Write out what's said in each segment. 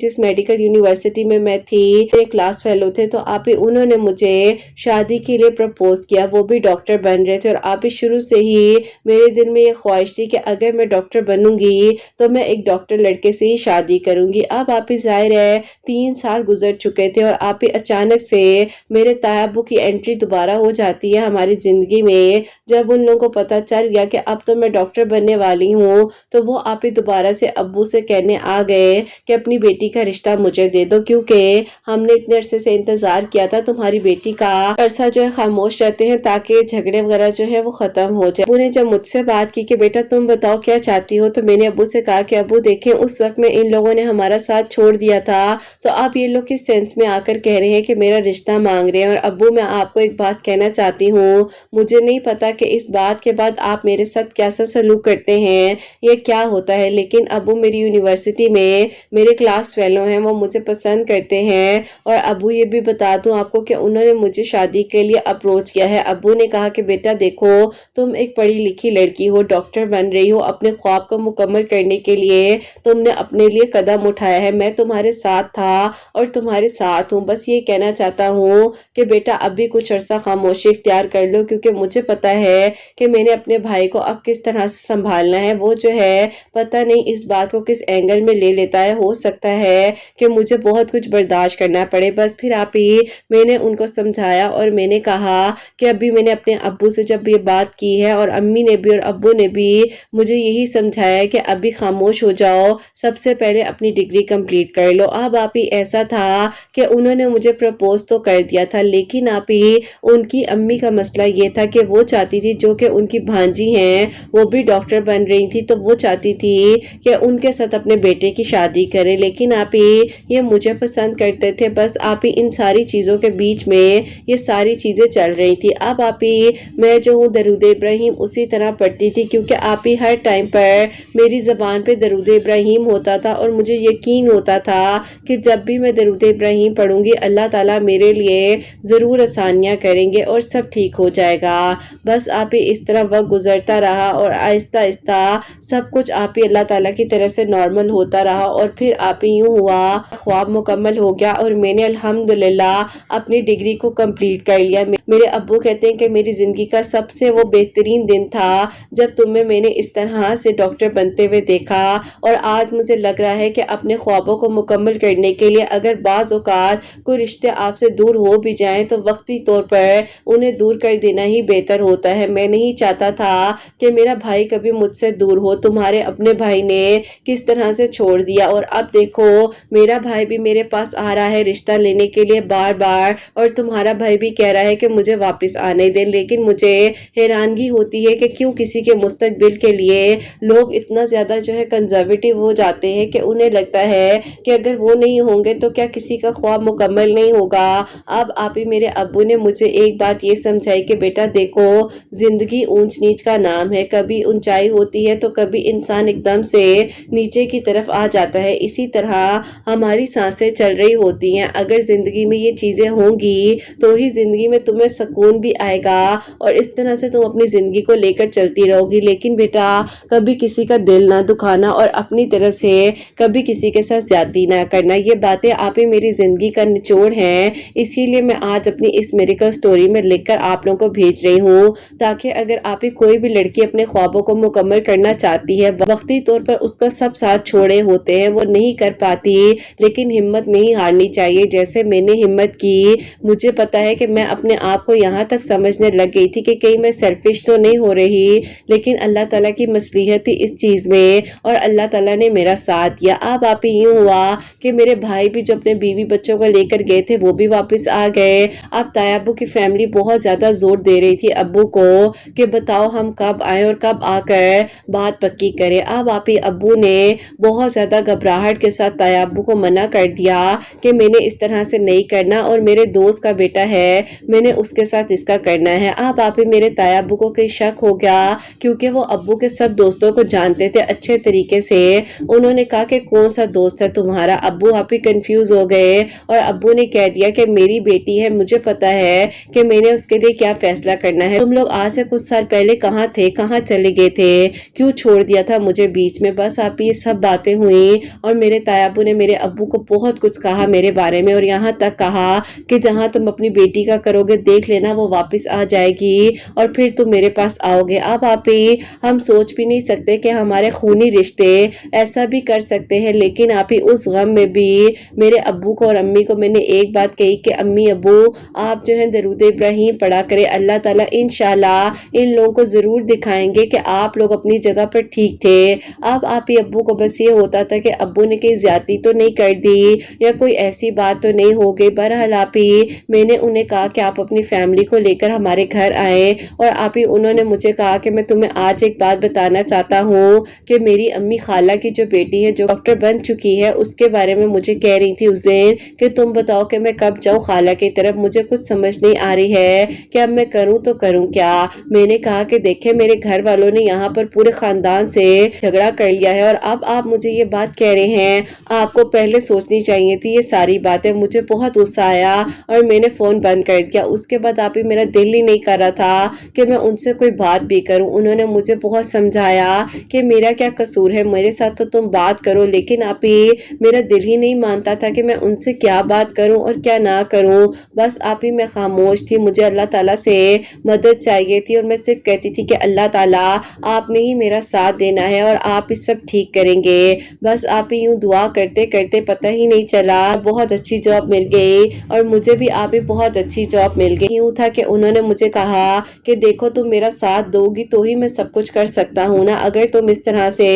جس medical university میں میں تھی، میرے کلاس فیلو تھے، تو آپ انہوں نے مجھے شادی کے لیے پرپوز کیا، وہ بھی ڈاکٹر بن رہے تھے، اور آپ شروع سے ہی میرے دل میں یہ خواہش تھی کہ اگر میں ڈاکٹر بنوں گی تو میں ایک ڈاکٹر لڑکے سے ہی شادی کروں گی۔ اب آپ ظاہر ہے 3 سال گزر چکے تھے، اور آپ اچانک سے میرے تایا ابو کی انٹری دوبارہ ہو جاتی ہے ہماری زندگی میں۔ جب ان لوگوں کو پتا چل گیا کہ اب تو میں ڈاکٹر بننے والی ہوں، تو وہ آپ دوبارہ سے ابو سے کہنے آ گئے کہ اپنی بیٹی کا رشتہ مجھے دے دو، کیونکہ ہم نے اتنے عرصے سے انتظار کیا تھا، تمہاری بیٹی کا عرصہ جو ہے خاموش رہتے ہیں تاکہ جھگڑے وغیرہ جو ہے وہ ختم ہو جائے۔ ابو نے جب مجھ سے بات کی کہ بیٹا تم بتاؤ کیا چاہتی ہو، تو میں نے ابو سے کہا کہ ابو دیکھیں اس وقت میں ان لوگوں نے ہمارا ساتھ چھوڑ دیا تھا، تو آپ یہ لوگ کس سینس میں آ کر کہہ رہے ہیں کہ میرا رشتہ مانگ رہے ہیں، اور ابو میں آپ کو ایک بات کہنا چاہتی ہوں، مجھے نہیں پتا کہ اس بات کے بعد آپ میرے ساتھ کیسا سلوک کرتے ہیں، یہ کیا ہوتا ہے، لیکن ابو میری یونیورسٹی میں میرے کلاس فیلو ہیں، وہ مجھے پسند کرتے ہیں، اور ابو یہ بھی بتا دوں آپ کو کہ انہوں نے مجھے شادی کے لیے اپروچ کیا ہے۔ ابو نے کہا کہ بیٹا دیکھو تم ایک پڑھی لکھی لڑکی ہو، ڈاکٹر بن رہی ہو، اپنے خواب کو مکمل کرنے کے لیے تم نے اپنے لیے قدم اٹھایا ہے، میں تمہارے ساتھ تھا اور تمہارے ساتھ ہوں، بس یہ کہنا چاہتا ہوں کہ بیٹا اب بھی کچھ عرصہ خاموشی اختیار کر لو، کیونکہ مجھے پتا ہے کہ میں نے اپنے بھائی کو اب کس طرح سے سنبھالنا ہے، وہ جو ہے پتہ نہیں اس بات کو کس اینگل میں لے لیتا ہے، ہو سکتا ہے کہ مجھے بہت کچھ برداشت کرنا پڑے۔ بس پھر آپ ہی میں نے ان کو سمجھایا، اور میں نے کہا کہ ابھی میں نے اپنے ابو سے جب یہ بات کی ہے، اور امی نے بھی اور ابو نے بھی مجھے یہی سمجھایا ہے کہ ابھی خاموش ہو جاؤ، سب سے پہلے اپنی ڈگری کمپلیٹ کر لو۔ اب آپ ہی ایسا تھا کہ انہوں نے مجھے پرپوز تو کر دیا تھا، لیکن آپ ہی ان کی امی کا مسئلہ یہ تھا کہ وہ چاہتی تھی جو کہ ان کی بھانجی ہیں وہ بھی ڈاکٹر بن رہی تھی، تو وہ چاہتی تھی کہ ان کے ساتھ اپنے بیٹے کی شادی کریں، لیکن آپ ہی یہ مجھے پسند کرتے تھے۔ بس آپ ہی ان ساری چیزوں کے بیچ میں یہ ساری چیزیں چل رہی تھی۔ اب آپ ہی میں جو ہوں درود ابراہیم اسی طرح پڑھتی تھی، کیونکہ آپ ہی ہر ٹائم پر میری زبان پہ درود ابراہیم ہوتا تھا، اور مجھے یقین ہوتا تھا کہ جب بھی میں درود ابراہیم پڑھوں گی اللہ تعالیٰ میرے لیے ضرور آسانیاں کریں گے اور سب ٹھیک ہو جائے گا۔ بس آپ ہی اس طرح وقت گزرتا رہا، اور آہستہ آہستہ سب کچھ آپ ہی اللہ تعالیٰ کی طرف سے نارمل ہوتا رہا، اور پھر آپ ہی یوں ہوا خواب مکمل ہو گیا، اور میں نے الحمدللہ اپنی ڈگری کو کمپلیٹ کر لیا۔ میرے ابو کہتے ہیں کہ میری زندگی کا سب سے وہ بہترین دن تھا جب تمہیں میں نے اس طرح سے ڈاکٹر بنتے ہوئے دیکھا، اور آج مجھے لگ رہا ہے کہ اپنے خوابوں کو مکمل کرنے کے لیے اگر بعض اوقات کوئی رشتے آپ سے دور ہو بھی جائیں تو وقتی طور پر انہیں دور کر دینا ہی بہتر ہوتا ہے۔ میں نہیں چاہتا تھا کہ میرا بھائی کبھی مجھ سے دور ہو، تمہارے اپنے بھائی نے کس طرح سے چھوڑ دیا، اور اب دیکھو میرا بھائی بھی میرے پاس آ رہا ہے رشتہ لینے کے لیے بار بار، اور تمہارا بھائی بھی کہہ رہا ہے کہ مجھے واپس آنے دیں، لیکن مجھے حیرانگی ہوتی ہے کہ کیوں کسی کے مستقبل کے لیے لوگ اتنا زیادہ جو ہے کنزرویٹو ہو جاتے ہیں کہ انہیں لگتا ہے کہ اگر وہ نہیں ہوں گے تو کیا کسی کا خواب مکمل نہیں ہوگا۔ اب آپ ہی میرے ابو نے مجھے ایک بات یہ سمجھائی کہ بیٹا دیکھو زندگی اونچ نیچ کا نام ہے، کبھی اونچائی ہوتی ہے تو کبھی انسان ایک دم سے نیچے کی طرف آ جاتا ہے، اسی طرح ہماری سانسیں چل رہی ہوتی ہیں، اگر زندگی میں یہ چیزیں ہوں گی تو ہی زندگی میں تمہیں سکون بھی آئے گا، اور اس طرح سے تم اپنی زندگی کو لے کر چلتی رہو گی۔ لیکن بیٹا کبھی کسی کا دل نہ دکھانا، اور اپنی طرف سے کبھی کسی کے ساتھ زیادتی نہ کرنا، یہ باتیں آپ ہی میری زندگی کا نچوڑ ہیں، اسی لیے میں آج اپنی اس میریکل سٹوری میں لکھ کر آپ لوگوں کو بھیج رہی ہوں، تاکہ اگر آپ ہی کوئی بھی لڑکی اپنے خوابوں کو مکمل کرنا چاہتی ہے، وقتی طور پر اس کا سب ساتھ چھوڑے ہوتے ہیں، وہ نہیں کر پاتی، لیکن ہمت نہیں ہارنی چاہیے جیسے میں نے ہمت کی۔ مجھے پتا ہے کہ میں اپنے آپ کو یہاں تک سمجھنے لگ گئی تھی کہ کہیں میں سیلفش تو نہیں ہو رہی، لیکن اللہ تعالیٰ کی مصلحت تھی اس چیز میں، اور اللہ تعالیٰ نے میرا ساتھ دیا۔ اب آپ ہی یوں ہوا کہ میرے بھائی بھی جو اپنے بیوی بچوں کو لے کر گئے تھے وہ بھی واپس آ گئے۔ اب تایا ابو کی فیملی بہت زیادہ زور دے رہی تھی ابو کو کہ بتاؤ ہم کب آئیں اور کب آ کر بات پکی کریں۔ اب آپ ہی ابو نے بہت زیادہ گھبراہٹ کے ساتھ تایا ابو کو منع کر دیا کہ میں نے اس طرح سے نہیں کرنا، اور میرے دوست کا بیٹا ہے میں نے اس کے ساتھ اس کا کرنا ہے۔ اب آپ ہی میرے تایا ابو کو کئی شک ہو گیا، کیونکہ وہ ابو کے سب دوستوں کو جانتے تھے اچھے طریقے سے۔ انہوں نے کہا کہ کون سا دوست ہے تمہارا؟ ابو آپ ہی کنفیوز ہو گئے، اور ابو نے کہہ دیا کہ میری بیٹی ہے، مجھے پتا ہے کہ میں نے اس کے لیے کیا فیصلہ کرنا ہے۔ تم لوگ آج سے کچھ سال پہلے کہاں تھے، کہاں چلے گئے تھے، کیوں چھوڑ دیا تھا مجھے بیچ میں؟ بس آپ یہ سب باتیں باتیں ہوئی اور میرے تایابو نے میرے ابو کو بہت کچھ کہا میرے بارے میں، اور یہاں تک کہا کہ جہاں تم اپنی بیٹی کا کرو گے دیکھ لینا وہ واپس آ جائے گی اور پھر تم میرے پاس آؤ گے۔ اب آپ ہی ہم سوچ بھی نہیں سکتے کہ ہمارے خونی رشتے ایسا بھی کر سکتے ہیں، لیکن آپ ہی اس غم میں بھی میرے ابو کو اور امی کو میں نے ایک بات کہی کہ امی ابو آپ جو ہے درود ابراہیم پڑھا کرے، اللہ تعالیٰ انشاءاللہ ان لوگوں کو ضرور دکھائیں گے کہ آپ لوگ اپنی جگہ پر ٹھیک تھے۔ اب آپ ہی ابو کو بس یہ ہوتا تھا کہ ابو نے کہیں زیادتی تو نہیں کر دی یا کوئی ایسی بات تو نہیں ہو گئی۔ بہرحال آپ ہی میں نے انہیں کہا کہ آپ اپنی فیملی کو لے کر ہمارے گھر آئیں، اور آپ ہی انہوں نے مجھے کہا کہ میں تمہیں آج ایک بات بتانا چاہتا ہوں کہ میری امی خالہ کی جو بیٹی ہے جو ڈاکٹر بن چکی ہے اس کے بارے میں مجھے کہہ رہی تھی اس دن کہ تم بتاؤ کہ میں کب جاؤں خالہ کی طرف، مجھے کچھ سمجھ نہیں آ رہی ہے کہ اب میں کروں تو کروں کیا۔ میں نے کہا کہ دیکھیں میرے گھر والوں نے یہاں پر پورے خاندان سے جھگڑا کر لیا ہے اور اب آپ مجھے یہ بات کہہ رہے ہیں، آپ کو پہلے سوچنی چاہیے تھی یہ ساری باتیں۔ مجھے بہت غصہ آیا اور میں نے فون بند کر دیا۔ اس کے بعد آپ ہی میرا دل ہی نہیں کر رہا تھا کہ میں ان سے کوئی بات بھی کروں۔ انہوں نے مجھے بہت سمجھایا کہ میرا کیا قصور ہے، میرے ساتھ تو تم بات کرو، لیکن آپ ہی میرا دل ہی نہیں مانتا تھا کہ میں ان سے کیا بات کروں اور کیا نہ کروں۔ بس آپ ہی میں خاموش تھی، مجھے اللہ تعالیٰ سے مدد چاہیے تھی اور میں صرف کہتی تھی کہ اللہ تعالیٰ آپ نے ہی میرا ساتھ دینا ہے اور آپ ہی سب ٹھیک کریں گے۔ بس آپ ہی یوں دعا کرتے کرتے پتہ ہی نہیں چلا بہت اچھی جاب مل گئی اور مجھے بھی آپ ہی بہت اچھی جاب مل گئی۔ یوں تھا کہ انہوں نے مجھے کہا کہ دیکھو تم میرا ساتھ دو گی تو ہی میں سب کچھ کر سکتا ہوں نا، اگر تم اس طرح سے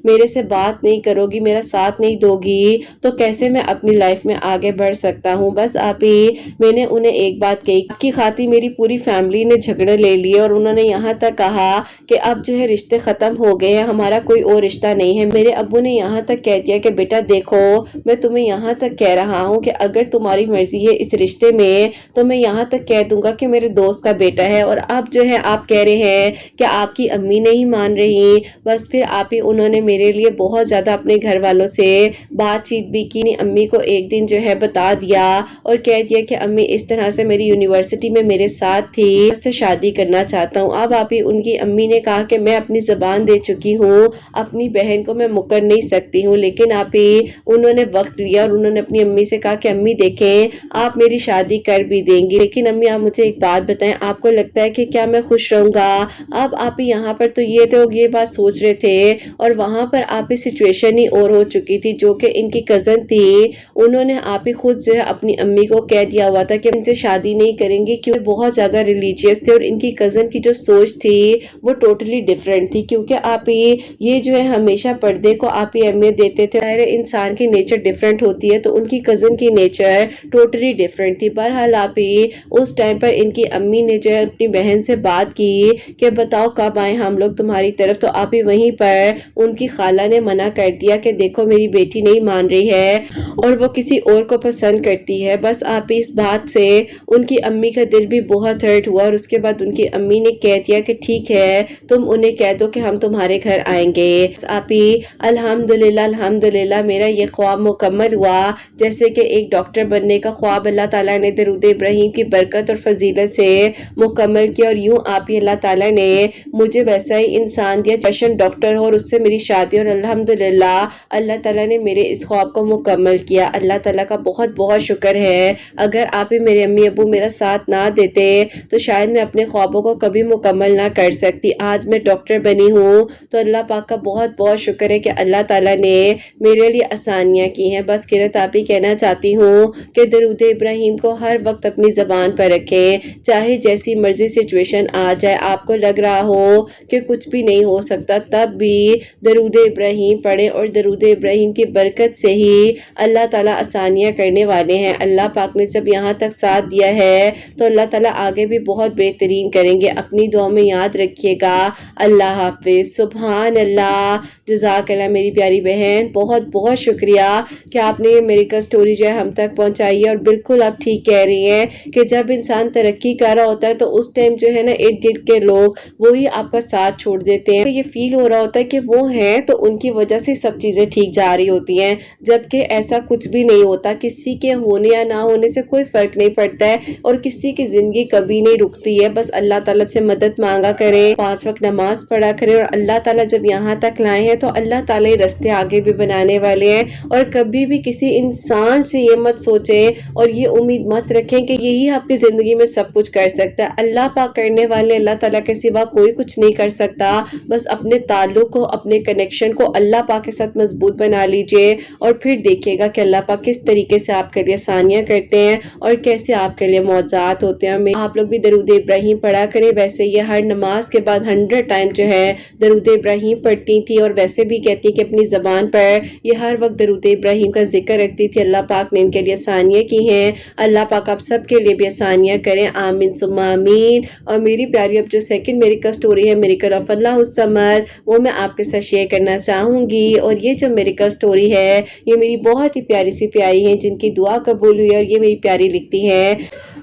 میرے سے بات نہیں کرو گی، میرا ساتھ نہیں دو گی تو کیسے میں اپنی لائف میں آگے بڑھ سکتا ہوں۔ بس آپ ہی میں نے انہیں ایک بات کہی، آپ کی خاطر میری پوری فیملی نے جھگڑے لے لیے اور انہوں نے یہاں تک کہا کہ اب جو ہے رشتے ختم ہو گئے ہیں، ہمارا کوئی اور رشتہ نہیں ہے۔ میرے ابو نے یہاں تک کہہ دیا کہ بیٹا دیکھو میں تمہیں یہاں تک کہہ رہا ہوں کہ اگر تمہاری مرضی ہے اس رشتے میں تو میں یہاں تک کہہ دوں گا کہ میرے دوست کا بیٹا ہے، اور اب جو ہے آپ کہہ رہے ہیں کہ آپ کی امی نہیں مان رہی۔ بس پھر آپ ہی انہوں نے میرے لیے بہت زیادہ اپنے گھر والوں سے بات چیت بھی کی، امی کو ایک دن جو ہے بتا دیا اور کہہ دیا کہ امی اس طرح سے میری یونیورسٹی میں میرے ساتھ تھی، اس سے شادی کرنا چاہتا ہوں۔ اب آپ ہی ان کی امی نے کہا کہ میں اپنی زبان دے چکی ہوں، اپنی بہن کو میں مکر نہیں سکتی ہوں، لیکن آپ ہی انہوں نے وقت لیا اور انہوں نے اپنی امی سے کہا کہ امی دیکھیں آپ میری شادی کر بھی دیں گی، لیکن امی آپ مجھے ایک بات بتائیں، آپ کو لگتا ہے کہ کیا میں خوش رہوں گا؟ اب آپ یہاں پر تو یہ بات سوچ رہے تھے اور وہاں پر آپ سچویشن ہی اور ہو چکی تھی، جو کہ ان کی کزن تھی، انہوں نے آپ ہی خود جو ہے اپنی امی کو کہہ دیا ہوا تھا کہ ان سے شادی نہیں کریں گی کیونکہ بہت زیادہ ریلیجیس تھے، اور ان کی کزن کی جو سوچ تھی وہ ٹوٹلی ڈیفرنٹ تھی، کیونکہ آپ ہی یہ جو ہے ہمیشہ پردے کو آپ ہی اہمیت دیتے تھے۔ انسان کی نیچر ڈیفرنٹ ہوتی ہے تو ان کی کزن کی نیچر ٹوٹلی ڈیفرنٹ تھی۔ بہرحال آپ ہی اس ٹائم پر ان کی امی نے جو ہے اپنی بہن سے بات کی کہ بتاؤ کب آئیں ہم لوگ تمہاری طرف، تو آپ ہی وہیں پر ان کی خالہ نے منع کر دیا کہ دیکھو میری بیٹی نہیں مان رہی ہے اور وہ کسی اور کو پسند کرتی ہے۔ بس آپ ہی اس بات سے ان کی امی کا دل بھی بہت ہرٹ ہوا اور اس کے بعد ان کی امی نے کہہ دیا کہ ٹھیک ہے تم انہیں کہہ دو کہ ہم تمہارے گھر آئیں گے۔ آپ ہی الحمدللہ میرا یہ خواب مکمل ہوا، جیسے کہ ایک ڈاکٹر بننے کا خواب اللہ تعالیٰ نے درود ابراہیم کی برکت اور فضیلت سے مکمل کیا، اور یوں آپ ہی اللہ تعالیٰ نے مجھے ویسا ہی انسان دیا پیشنٹ ڈاکٹر ہو اور اس سے میری شادی، اور الحمدللہ اللہ تعالیٰ نے میرے اس خواب کو مکمل کیا۔ اللہ تعالیٰ کا بہت بہت شکر ہے، اگر آپ ہی میرے امی ابو میرا ساتھ نہ دیتے تو شاید میں اپنے خوابوں کو کبھی مکمل نہ کر سکتی۔ آج میں ڈاکٹر بنی ہوں تو اللہ پاک کا بہت بہت شکر ہے کہ اللہ تعالیٰ نے میرے لیے آسانیاں کی ہیں۔ بس قرت آپ ہی کہنا چاہتی ہوں کہ درود ابراہیم کو ہر وقت اپنی زبان پر رکھیں، چاہے جیسی مرضی سچویشن آ جائے، آپ کو لگ رہا ہو کہ کچھ بھی نہیں ہو سکتا، تب بھی درود ابراہیم پڑھیں، اور درود ابراہیم کی برکت سے ہی اللہ تعالیٰ آسانیاں کرنے والے ہیں۔ اللہ پاک نے جب یہاں تک ساتھ دیا ہے تو اللہ تعالیٰ آگے بھی بہت بہترین کریں گے۔ اپنی دعا میں یاد رکھیے گا۔ اللہ حافظ۔ سبحان اللہ، جزاک اللہ میری پیاری بہن، بہت بہت شکریہ کہ آپ نے یہ میریکل سٹوری جو ہے ہم تک پہنچائی ہے، اور بالکل آپ ٹھیک کہہ رہی ہیں کہ جب انسان ترقی کر رہا ہوتا ہے تو اس ٹائم جو ہے نا ارد گرد کے لوگ وہی آپ کا ساتھ چھوڑ دیتے ہیں، یہ فیل ہو رہا ہوتا ہے کہ وہ ہیں تو ان کی وجہ سے سب چیزیں ٹھیک جا رہی ہوتی ہیں، جبکہ ایسا کچھ بھی نہیں ہوتا۔ کسی کے ہونے یا نہ ہونے سے کوئی فرق نہیں پڑتا ہے اور کسی کی زندگی کبھی نہیں رکتی ہے۔ بس اللہ تعالیٰ سے مدد مانگا کریں، 5 وقت نماز پڑھا کریں، اور اللہ تعالیٰ جب یہاں تک لائے ہیں تو اللہ تعالیٰ راستے آگے بھی بنانے والے ہیں. اور کبھی بھی کسی انسان سے یہ مت سوچیں اور یہ امید مت رکھیں کہ یہی آپ کی زندگی میں سب کچھ کر سکتا ہے. اللہ پاک کرنے والے اللہ تعالیٰ کے سوا کوئی کچھ نہیں کر سکتا. بس اپنے تعلق کو اپنے کنیکشن کو اللہ پاک کے ساتھ مضبوط بنا لیجئے اور پھر دیکھیے گا کہ اللہ پاک کس طریقے سے آپ کے لیے آسانیاں کرتے ہیں اور کیسے آپ کے لیے معجزات ہوتے ہیں. آپ لوگ بھی درود ابراہیم پڑھا کریں. ویسے یہ ہر نماز کے بعد 100 ٹائم جو ہے درود ابراہیم پڑھتی تھی اور ویسے بھی کہتی کہ اپنی زبان پر یہ ہر وقت درود ابراہیم کا ذکر رکھتی تھی. اللہ پاک نے ان کے لیے آسانیاں کی ہیں. اللہ پاک آپ سب کے لیے بھی آسانیاں کریں. آمین ثم آمین. اور میری پیاری اب جو سیکنڈ میریکل سٹوری ہے میریکل آف اللہ الصمد وہ میں آپ کے ساتھ شیئر کرنا چاہوں گی. اور یہ جو میریکل سٹوری ہے یہ میری بہت ہی پیاری سی پیاری ہیں جن کی دعا قبول ہوئی. اور یہ میری پیاری لکھتی ہے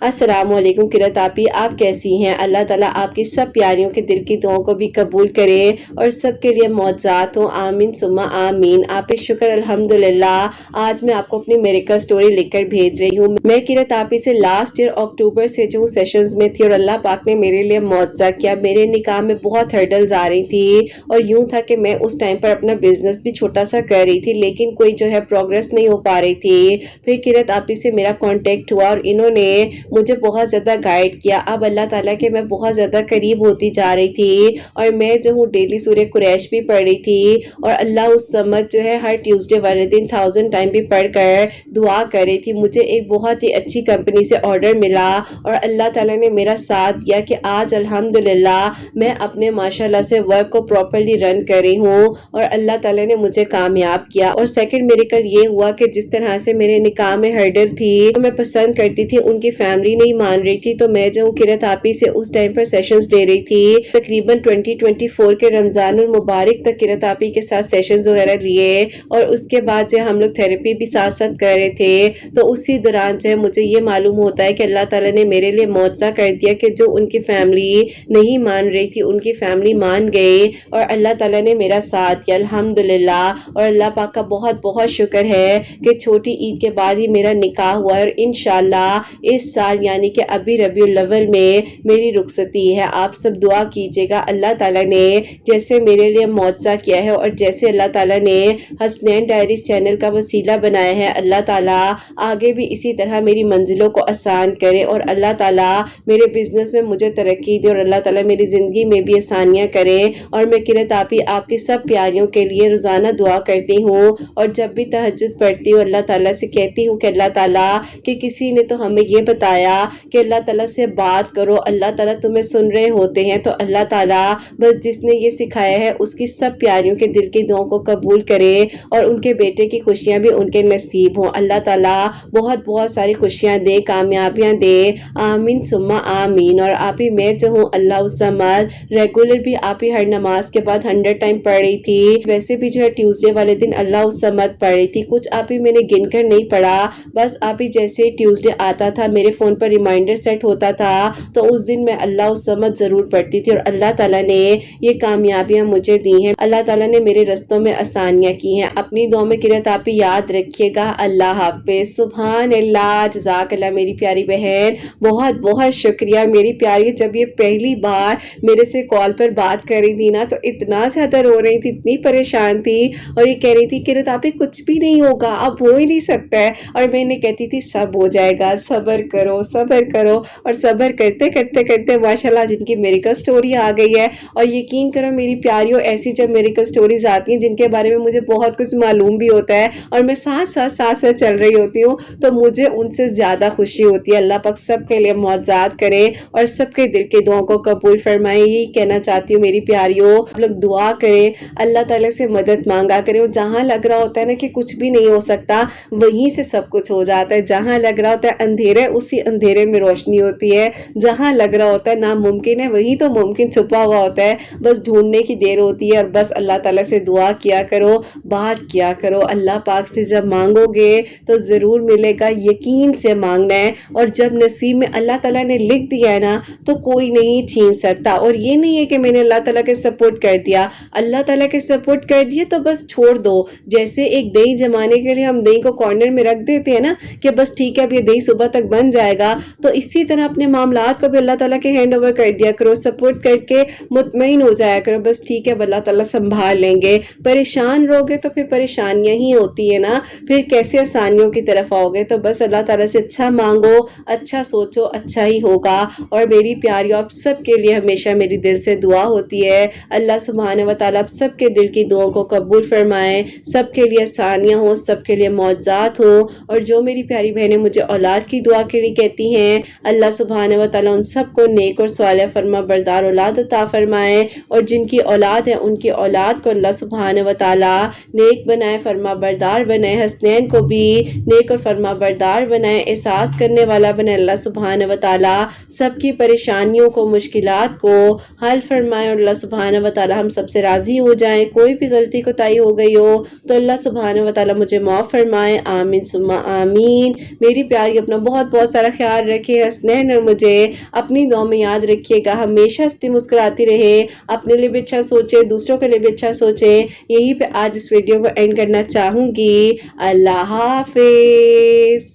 السلام علیکم قرۃ آپی، آپ کیسی ہیں؟ اللہ تعالیٰ آپ کی سب پیاریوں کے دل کی دعاؤں کو بھی قبول کرے اور سب کے لیے معجزات ہوں. آمین ثم آمین. آپ شکر الحمدللہ. آج میں آپ کو اپنی میریکل سٹوری لکھ کر بھیج رہی ہوں. میں قرۃ آپی سے لاسٹ ایئر اکتوبر سے جو سیشنز میں تھی اور اللہ پاک نے میرے لیے معجزہ کیا. میرے نکاح میں بہت ہرڈلز آ رہی تھی اور یوں تھا کہ میں اس ٹائم پر اپنا بزنس بھی چھوٹا سا کر رہی تھی لیکن کوئی جو ہے پروگریس نہیں ہو پا رہی تھی. پھر قرۃ آپی سے میرا کانٹیکٹ ہوا اور انہوں نے مجھے بہت زیادہ گائیڈ کیا. اب اللہ تعالیٰ کے میں بہت زیادہ قریب ہوتی جا رہی تھی اور میں جو ہوں ڈیلی سورہ قریش بھی پڑھ رہی تھی اور اللہ اس سمجھ جو ہے ہر ٹیوزڈے والے دن 1000 ٹائم بھی پڑھ کر دعا کر رہی تھی. مجھے ایک بہت ہی اچھی کمپنی سے آرڈر ملا اور اللہ تعالیٰ نے میرا ساتھ دیا کہ آج الحمدللہ میں اپنے ماشاءاللہ سے ورک کو پراپرلی رن کر رہی ہوں اور اللہ تعالیٰ نے مجھے کامیاب کیا. اور سیکنڈ میریکل یہ ہوا کہ جس طرح سے میرے نکاح میں ہرڈل تھی تو میں پسند کرتی تھی ان کی فیملی نہیں مان رہی تھی تو میں جو قرۃ آپی سے اس ٹائم پر سیشنز لے رہی تھی. تقریباً 2024 کے رمضان المبارک تک قرۃ آپی کے ساتھ سیشنز وغیرہ لیے اور اس کے بعد جو ہم لوگ تھیراپی بھی ساتھ ساتھ کر رہے تھے. تو اسی دوران جو ہے مجھے یہ معلوم ہوتا ہے کہ اللہ تعالیٰ نے میرے لیے معجزہ کر دیا کہ جو ان کی فیملی نہیں مان رہی تھی ان کی فیملی مان گئے اور اللہ تعالیٰ نے میرا ساتھ دیا الحمدللہ. اور اللہ پاک کا بہت بہت شکر ہے کہ چھوٹی عید کے بعد ہی میرا نکاح ہوا اور انشاءاللہ اس سال یعنی کہ ابھی ربیع الاول میں میری رخصتی ہے. آپ سب دعا کیجیے گا. اللہ تعالیٰ نے جیسے میرے لیے معجزہ کیا ہے اور جیسے اللہ تعالیٰ نے حسنین ڈائریز چینل کا وسیلہ بنایا ہے اللہ تعالیٰ آگے بھی اسی طرح میری منزلوں کو آسان کرے اور اللہ تعالیٰ میرے بزنس میں مجھے ترقی دے اور اللہ تعالیٰ میری زندگی میں بھی آسانیاں کرے. اور میں قرۃ آپی آپ کی سب پیاریوں کے لیے روزانہ دعا کرتی ہوں اور جب بھی تہجد پڑھتی ہوں اللہ تعالیٰ سے کہتی ہوں کہ اللہ تعالیٰ کہ کسی نے تو ہمیں یہ بتایا کہ اللہ تعالیٰ سے بات کرو، اللہ تعالیٰ تمہیں سن رہے ہوتے ہیں. تو اللہ تعالیٰ بس جس نے یہ سکھایا ہے اس کی سب پیاریوں کے دل کی دعاؤں کو قبول کرے اور ان کے بیٹے کی خوشیاں بھی ان کے نصیب ہوں. اللہ تعالیٰ بہت بہت ساری خوشیاں دے، کامیابیاں دے. آمین ثم آمین. اور آپ ہی میں جو ہوں اللہ الصمد ریگولر بھی آپ ہی ہر نماز کے بعد 100 ٹائم پڑھ رہی تھی. ویسے بھی جو ہے ٹیوزڈے والے دن اللہ الصمد پڑھ رہی تھی. کچھ آپ ہی میں نے گن کر نہیں پڑھا، بس آپ ہی جیسے ٹیوزڈے آتا تھا میرے فون پر ریمائنڈر سیٹ ہوتا تھا تو اس دن میں اللہ الصمد ضرور پڑھتی تھی اور اللہ تعالیٰ نے یہ کامیابیاں مجھے دی ہیں. اللہ تعالیٰ نے میرے رستوں میں آسانیاں کی ہیں. اپنی دعاؤں میں قرۃ آپی یاد رکھیے گا. اللہ حافظ. سبحان اللہ. جزاک اللہ میری پیاری بہن. بہت بہت شکریہ میری پیاری. جب یہ پہلی بار میرے سے کال پر بات کر رہی تھی نا تو اتنا زیادہ رو رہی تھی، اتنی پریشان تھی اور یہ کہہ رہی تھی قرۃ آپی کچھ بھی نہیں ہوگا، اب ہو ہی نہیں سکتا ہے. اور میں نے کہتی تھی سب ہو جائے گا، صبر کرو صبر کرو. اور صبر کرتے کرتے کرتے ماشاءاللہ جن کی میریکل سٹوری آ گئی ہے. اور یقین کرو میری پیاریوں ایسی جب میریکل سٹوریز آتی ہیں جن کے بارے میں مجھے بہت کچھ معلوم بھی ہوتا ہے اور میں ساتھ ساتھ چل رہی ہوتی ہوں تو مجھے ان سے زیادہ خوشی ہوتی ہے. اللہ پاک سب کے لیے معجزات کرے اور سب کے دل کے دعاؤں کو قبول فرمائے. یہی کہنا چاہتی ہوں میری پیاریوں آپ لوگ دعا کریں، اللہ تعالیٰ سے مدد مانگا کریں. اور جہاں لگ رہا ہوتا ہے نا کہ کچھ بھی نہیں ہو سکتا وہیں سے سب کچھ ہو جاتا ہے. جہاں لگ رہا ہوتا ہے اندھیرا ہے اسی اندھیرے میں روشنی ہوتی ہے. جہاں لگ رہا ہوتا ہے ناممکن ہے وہیں تو ممکن چھپا ہوا ہوتا ہے. بس ڈھونڈنے کی دیر ہوتی ہے اور بس اللہ تعالیٰ سے دعا کیا کرو، بات کیا کرو. اللہ پاک سے جب مانگو گے تو ضرور ملے گا. یقین سے مانگنا ہے اور جب نصیب میں اللہ تعالیٰ نے لکھ دیا ہے نا تو کوئی نہیں چھین سکتا. اور یہ نہیں ہے کہ میں نے اللہ تعالیٰ کے سپورٹ کر دیا، اللہ تعالیٰ کے سپورٹ کر دیے تو بس چھوڑ دو. جیسے ایک دہی جمانے کے لیے ہم دہی کو کارنر میں رکھ دیتے ہیں نا کہ بس ٹھیک ہے اب یہ دہی صبح تک بن جائے جائے گا. تو اسی طرح اپنے معاملات کو بھی اللہ تعالیٰ کے ہینڈ اوور کر دیا کرو, سپورٹ کر کے مطمئن ہو جایا کرو, بس ٹھیک ہے اللہ تعالیٰ سنبھال لیں گے. پریشان رہو گے تو پھر پریشانیاں ہی ہوتی ہے نا, پھر کیسے آسانیوں کی طرف آؤ گے. تو بس اللہ تعالیٰ سے اچھا مانگو, اچھا سوچو, اچھا ہی ہوگا. اور میری پیاریوں آپ سب کے لیے ہمیشہ میری دل سے دعا ہوتی ہے, اللہ سبحانہ و تعالیٰ آپ سب کے دل کی دعاؤں کو قبول فرمائے, سب کے لیے آسانیاں ہوں, سب کے لیے معجزات ہوں. اور جو میری پیاری بہنیں مجھے اولاد کی دعا کے لیے کہتی ہیں, اللہ سبحانہ و تعالیٰ ان سب کو نیک اور صالح فرما بردار اولاد عطا فرمائے, اور جن کی اولاد ہے ان کی اولاد کو اللہ سبحانہ و تعالیٰ نیک بنائے, فرما بردار بنائے, حسنین کو بھی نیک اور فرما بردار بنائے, احساس کرنے والا بنائے. اللہ سبحانہ و تعالیٰ سب کی پریشانیوں کو, مشکلات کو حل فرمائے, اور اللہ سبحانہ و تعالیٰ ہم سب سے راضی ہو جائیں. کوئی بھی غلطی کوتاہی ہو گئی ہو تو اللہ سبحانہ و تعالیٰ مجھے معاف فرمائے, آمین ثم آمین. میری پیاری اپنا بہت بہت سارا خیال رکھے, حسنین اور مجھے اپنی دعا میں یاد رکھیے گا, ہمیشہ ہنستی مسکراتی رہے, اپنے لیے بھی اچھا سوچے, دوسروں کے لیے بھی اچھا سوچے. یہی پہ آج اس ویڈیو کو اینڈ کرنا چاہوں گی. اللہ حافظ.